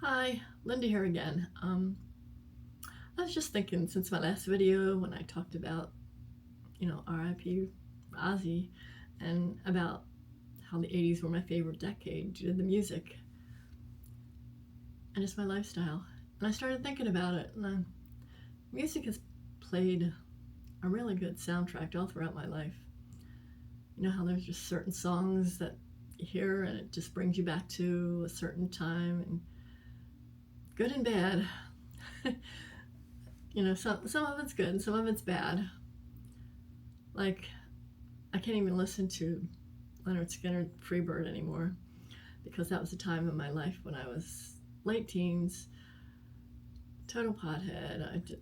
Hi, Linda here again. I was just thinking since my last video when I talked about, RIP Ozzy and about how the 80s were my favorite decade due to the music and just my lifestyle. And I started thinking about it, and music has played a really good soundtrack all throughout my life. You know how there's just certain songs that you hear and it just brings you back to a certain time, and good and bad. Some of it's good and some of it's bad. Like, I can't even listen to Leonard Skinner Freebird anymore because that was a time in my life when I was late teens, total pothead.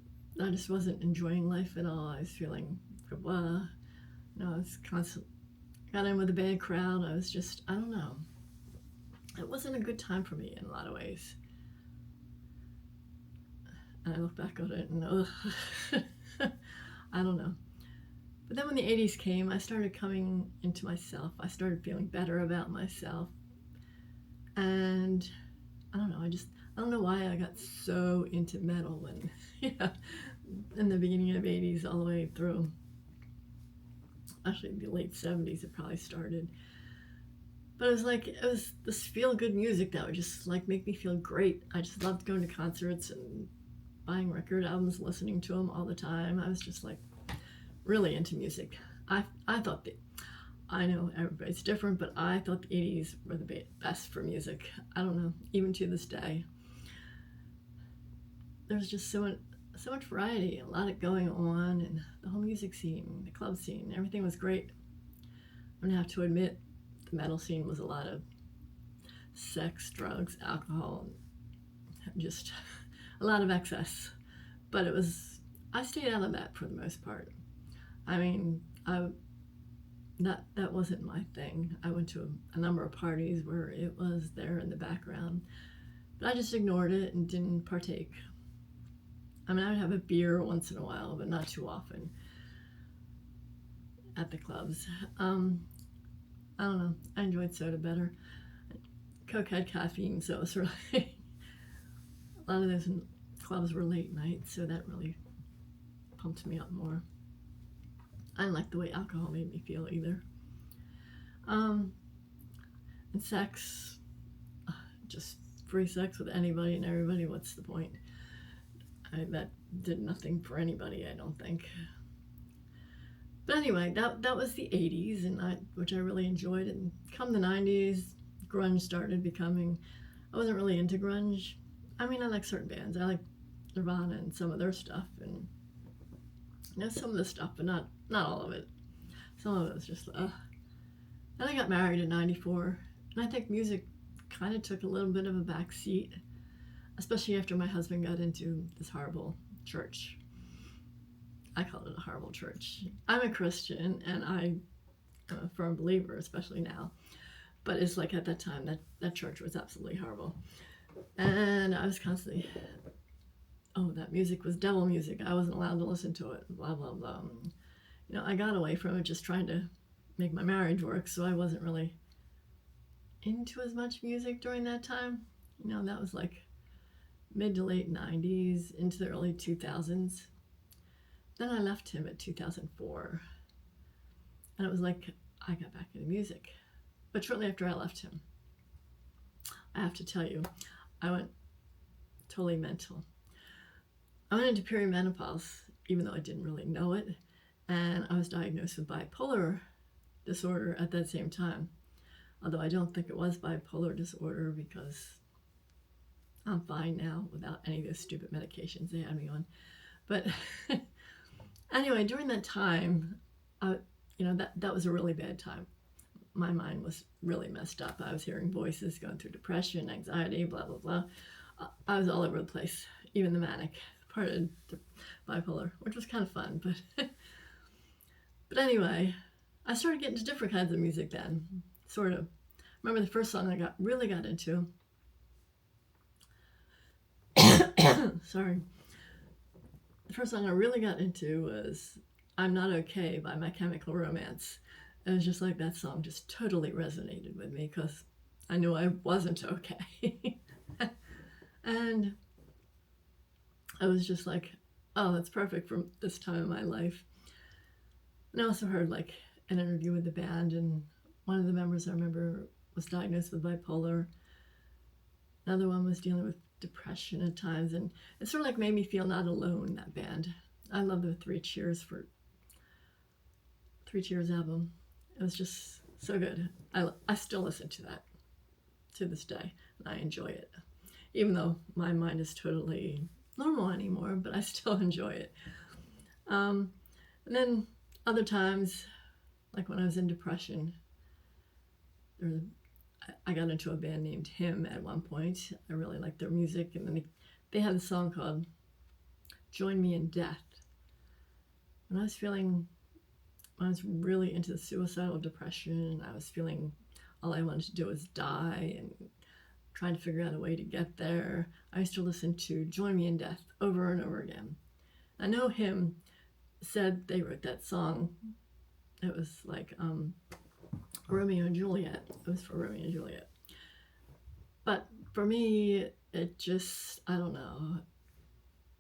I just wasn't enjoying life at all. I was feeling blah. I was constantly got in with a bad crowd. I was just, I don't know. It wasn't a good time for me in a lot of ways. And I look back on it and I don't know. But then when the 80s came, I started coming into myself. I started feeling better about myself. And I don't know, I don't know why I got so into metal and in the beginning of the 80s all the way through. Actually, the late 70s it probably started. But it was this feel-good music that would just make me feel great. I just loved going to concerts and buying record albums, listening to them all the time. I was just really into music. I thought that, I know everybody's different, but I thought the 80s were the best for music. I don't know, even to this day. There's just so much variety, a lot of going on, and the whole music scene, the club scene, everything was great. I'm gonna have to admit, the metal scene was a lot of sex, drugs, alcohol, and just a lot of excess. But I stayed out of that for the most part. I mean, that wasn't my thing. I went to a number of parties where it was there in the background, but I just ignored it and didn't partake. I mean, I would have a beer once in a while, but not too often at the clubs. I don't know. I enjoyed soda better. Coke had caffeine, so it was really a lot of those clubs were late night, so that really pumped me up more. I didn't like the way alcohol made me feel either. And sex, just free sex with anybody and everybody, what's the point? That did nothing for anybody, I don't think. But anyway, that was the 80s, which I really enjoyed. And come the 90s, grunge started becoming. I wasn't really into grunge. I mean, I like certain bands. I like Nirvana and some of their stuff, and some of the stuff, but not all of it. Some of it was just ugh. Then I got married in '94, and I think music kind of took a little bit of a back seat, especially after my husband got into this horrible church. I call it a horrible church. I'm a Christian, and I'm a firm believer, especially now. But it's like at that time, that church was absolutely horrible. And I was constantly, that music was devil music. I wasn't allowed to listen to it, blah, blah, blah. I got away from it just trying to make my marriage work, so I wasn't really into as much music during that time. That was mid to late 90s into the early 2000s. Then I left him at 2004, and it was I got back into music. But shortly after I left him, I have to tell you, I went totally mental. I went into perimenopause, even though I didn't really know it, and I was diagnosed with bipolar disorder at that same time. Although I don't think it was bipolar disorder because I'm fine now without any of those stupid medications they had me on. But anyway, during that time, that was a really bad time. My mind was really messed up. I was hearing voices, going through depression, anxiety, blah, blah, blah. I was all over the place, even the manic part of the bipolar, which was kind of fun. But anyway, I started getting into different kinds of music then, sort of. Remember the first song I really got into? Sorry. The first song I really got into was I'm Not Okay by My Chemical Romance. It was just that song just totally resonated with me because I knew I wasn't okay. And I was just like, oh, that's perfect for this time in my life. And I also heard like an interview with the band, and one of the members I remember was diagnosed with bipolar. Another one was dealing with depression at times, and it sort of like made me feel not alone, that band. I love the Three Cheers album. It was just so good. I still listen to that to this day, and I enjoy it. Even though my mind is totally normal anymore, but I still enjoy it. And then other times, like when I was in depression, I got into a band named Him at one point. I really liked their music, and then they had a song called Join Me in Death. When I was really into suicidal depression, I was feeling all I wanted to do was die and trying to figure out a way to get there. I used to listen to Join Me in Death over and over again. I know Him said they wrote that song. It was like Romeo and Juliet. It was for Romeo and Juliet. But for me, it just, I don't know,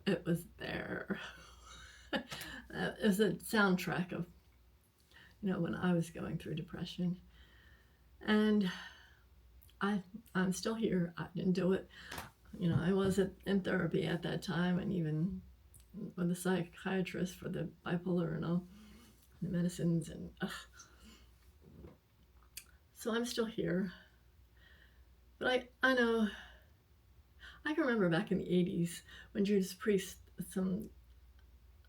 it was there. It was a soundtrack of, when I was going through depression. And I'm still here. I didn't do it. I was in therapy at that time, and even with a psychiatrist for the bipolar and all the medicines, and so I'm still here. But I know, I can remember back in the 80s when Judas Priest,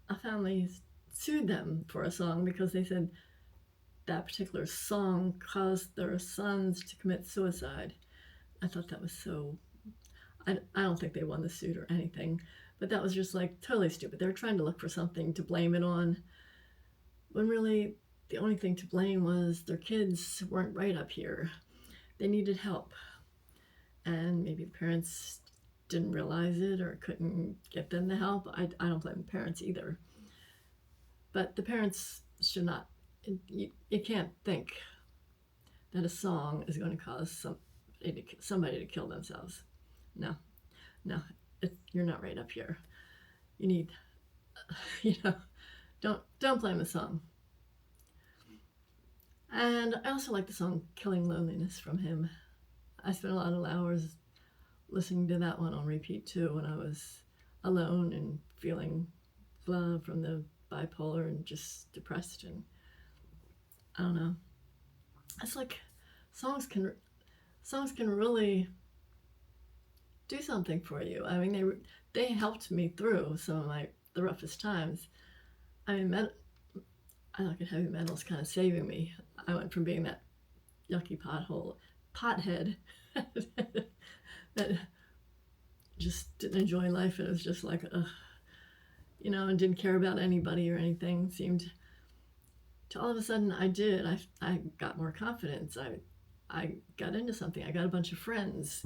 a family sued them for a song because they said that particular song caused their sons to commit suicide. I thought that was so, I don't think they won the suit or anything, but that was just like totally stupid. They were trying to look for something to blame it on, when really the only thing to blame was their kids weren't right up here. They needed help. And maybe the parents didn't realize it or couldn't get them the help. I don't blame the parents either. But the parents should not, you can't think that a song is going to cause somebody to kill themselves. No, you're not right up here. You need, don't blame the song. And I also like the song Killing Loneliness from Him. I spent a lot of hours listening to that one on repeat too when I was alone and feeling love from the bipolar and just depressed, and I don't know. It's like songs can really do something for you. I mean, they helped me through some of the roughest times. I mean, I look at heavy metal as kind of saving me. I went from being that yucky pothead that just didn't enjoy life, and it was just like, and didn't care about anybody or anything, seemed to all of a sudden I did. I got more confidence. I got into something. I got a bunch of friends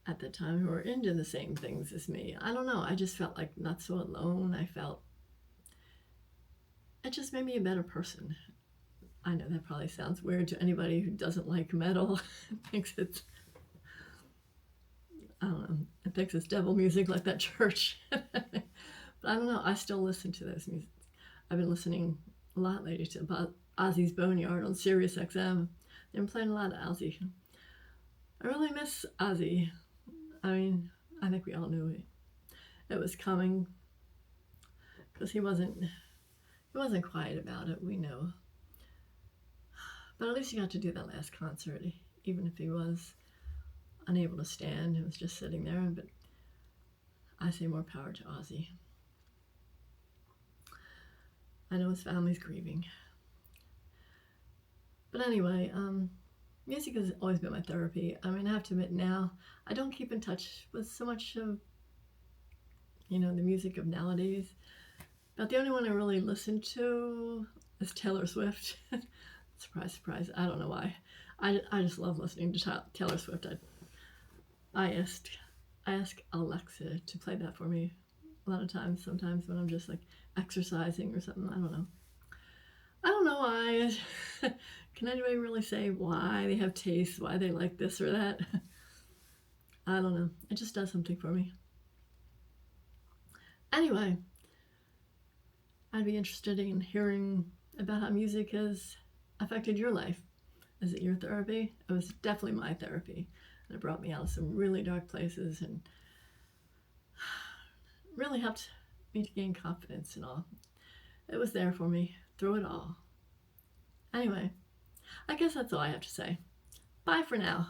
at the time who were into the same things as me. I don't know. I just felt like not so alone. It just made me a better person. I know that probably sounds weird to anybody who doesn't like metal. Thinks it's, I don't know, it thinks it's devil music like that church. But I don't know. I still listen to those music. I've been listening a lot lately to Ozzy's Boneyard on Sirius XM. They've been playing a lot of Ozzy. I really miss Ozzy. I mean, I think we all knew it was coming, because he wasn't quiet about it. We know. But at least he got to do that last concert, even if he was unable to stand. He was just sitting there. But I say more power to Ozzy. I know his family's grieving. But anyway, music has always been my therapy. I mean, I have to admit now, I don't keep in touch with so much of, the music of nowadays. But the only one I really listen to is Taylor Swift. Surprise, surprise. I don't know why. I just love listening to Taylor Swift. I ask Alexa to play that for me a lot of times, sometimes when I'm just like exercising or something. I don't know why. Can anybody really say why they have taste, why they like this or that? I don't know. It just does something for me. Anyway, I'd be interested in hearing about how music has affected your life. Is it your therapy? It was definitely my therapy. And it brought me out of some really dark places and really helped me to gain confidence and all. It was there for me through it all. Anyway, I guess that's all I have to say. Bye for now.